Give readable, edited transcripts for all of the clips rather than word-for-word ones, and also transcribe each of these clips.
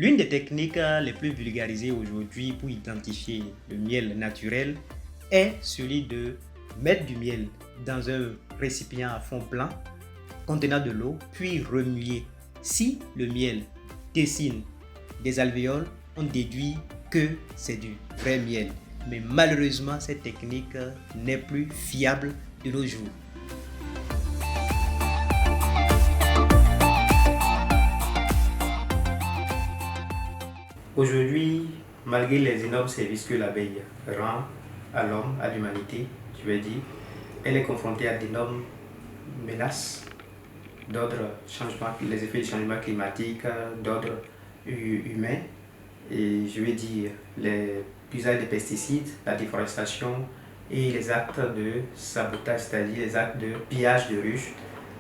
L'une des techniques les plus vulgarisées aujourd'hui pour identifier le miel naturel est celui de mettre du miel dans un récipient à fond plat contenant de l'eau, puis remuer. Si le miel dessine des alvéoles, on déduit que c'est du vrai miel. Mais malheureusement, cette technique n'est plus fiable de nos jours. Aujourd'hui, malgré les énormes services que l'abeille rend à l'homme, à l'humanité, je vais dire, elle est confrontée à d'énormes menaces d'ordre changement, les effets du changement climatique, d'ordre humain, et je vais dire l'usage des pesticides, la déforestation et les actes de sabotage, c'est-à-dire les actes de pillage de ruches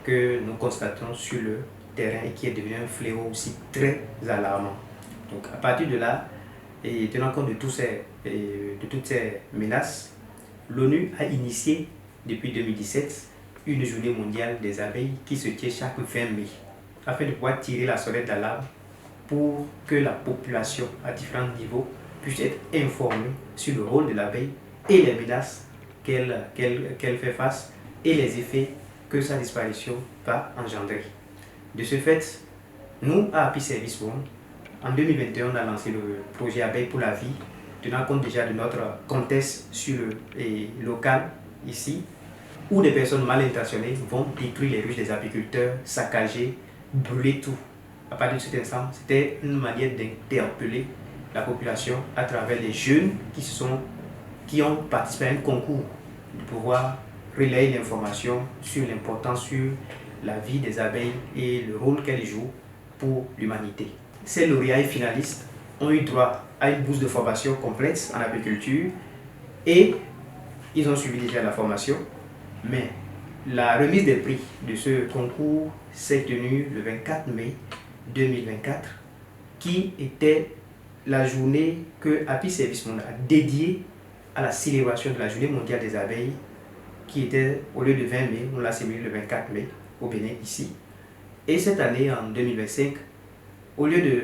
que nous constatons sur le terrain et qui est devenu un fléau aussi très alarmant. Donc à partir de là, et tenant compte de toutes ces menaces, l'ONU a initié depuis 2017 une journée mondiale des abeilles qui se tient chaque 20 mai, afin de pouvoir tirer la sonnette d'alarme pour que la population à différents niveaux puisse être informée sur le rôle de l'abeille et les menaces qu'elle fait face et les effets que sa disparition va engendrer. De ce fait, nous, à Happy Service One, en 2021, on a lancé le projet Abeilles pour la vie, tenant compte déjà de notre contexte local ici, où des personnes mal intentionnées vont détruire les ruches des apiculteurs, saccager, brûler tout. À partir de cet instant, c'était une manière d'interpeller la population à travers les jeunes qui ont participé à un concours de pouvoir relayer l'information sur l'importance, sur la vie des abeilles et le rôle qu'elles jouent pour l'humanité. Ces lauréats et finalistes ont eu droit à une bourse de formation complète en apiculture et ils ont suivi déjà la formation. Mais la remise des prix de ce concours s'est tenue le 24 mai 2024, qui était la journée que Happy Service Monde a dédiée à la célébration de la journée mondiale des abeilles, qui était au lieu de 20 mai, on l'a célébré le 24 mai au Bénin ici. Et cette année, en 2025, au lieu de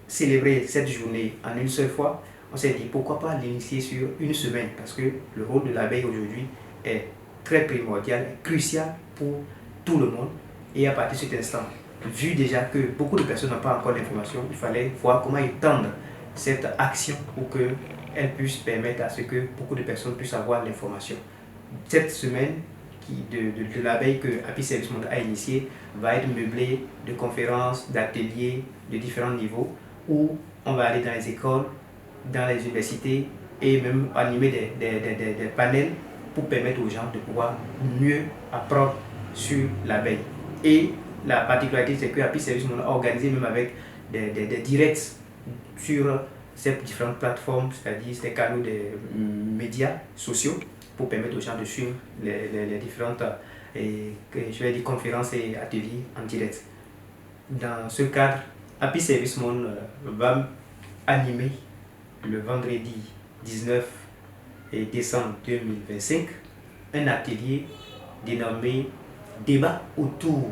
célébrer cette journée en une seule fois, on s'est dit pourquoi pas l'initier sur une semaine, parce que le rôle de l'abeille aujourd'hui est très primordial, crucial pour tout le monde. Et à partir de cet instant, vu déjà que beaucoup de personnes n'ont pas encore d'informations, il fallait voir comment étendre cette action pour qu'elle puisse permettre à ce que beaucoup de personnes puissent avoir l'information. Cette semaine de l'abeille que Happy Service Monde a initiée va être meublée de conférences, d'ateliers de différents niveaux où on va aller dans les écoles, dans les universités et même animer des panels pour permettre aux gens de pouvoir mieux apprendre sur l'abeille. Et la particularité, c'est que Happy Service Monde a organisé même avec des directs sur ces différentes plateformes, c'est-à-dire ces canaux des médias sociaux, pour permettre aux gens de suivre les différentes conférences et ateliers en direct. Dans ce cadre, Happy Service Monde va animer le vendredi 19 décembre 2025 un atelier dénommé Débat autour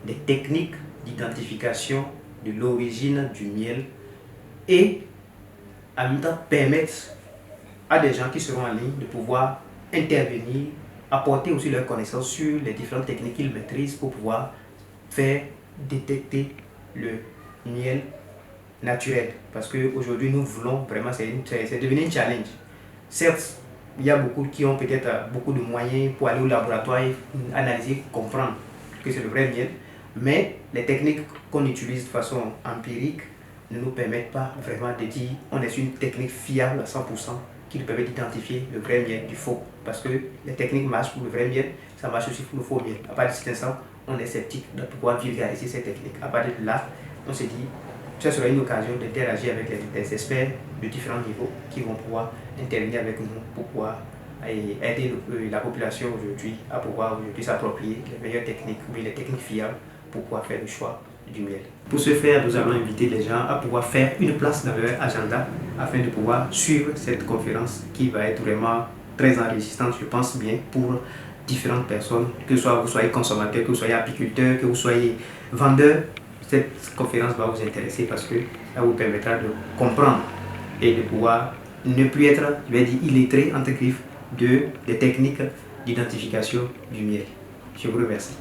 des techniques d'identification de l'origine du miel et en même temps permettre à des gens qui seront en ligne de pouvoir intervenir, apporter aussi leurs connaissances sur les différentes techniques qu'ils maîtrisent pour pouvoir faire détecter le miel naturel. Parce qu'aujourd'hui, nous voulons vraiment, c'est devenu un challenge. Certes, il y a beaucoup qui ont peut-être beaucoup de moyens pour aller au laboratoire et analyser, comprendre que c'est le vrai miel, mais les techniques qu'on utilise de façon empirique ne nous permettent pas vraiment de dire on est sur une technique fiable à 100% qui nous permet d'identifier le vrai miel du faux. Parce que les techniques marchent pour le vrai miel, ça marche aussi pour le faux miel. À partir de cet instant, on est sceptique de pouvoir vulgariser ces techniques. À partir de là, on se dit ce sera une occasion d'interagir avec les experts de différents niveaux qui vont pouvoir intervenir avec nous pour pouvoir aider la population aujourd'hui à pouvoir s'approprier les meilleures techniques ou les techniques fiables pour pouvoir faire le choix du miel. Pour ce faire, nous allons inviter les gens à pouvoir faire une place dans leur agenda afin de pouvoir suivre cette conférence qui va être vraiment très enrichissante, je pense bien, pour différentes personnes, que vous soyez consommateur, que vous soyez apiculteur, que vous soyez vendeur. Cette conférence va vous intéresser parce que Ça vous permettra de comprendre et de pouvoir ne plus être, je vais dire, illettré entre griffes des techniques d'identification du miel. Je vous remercie.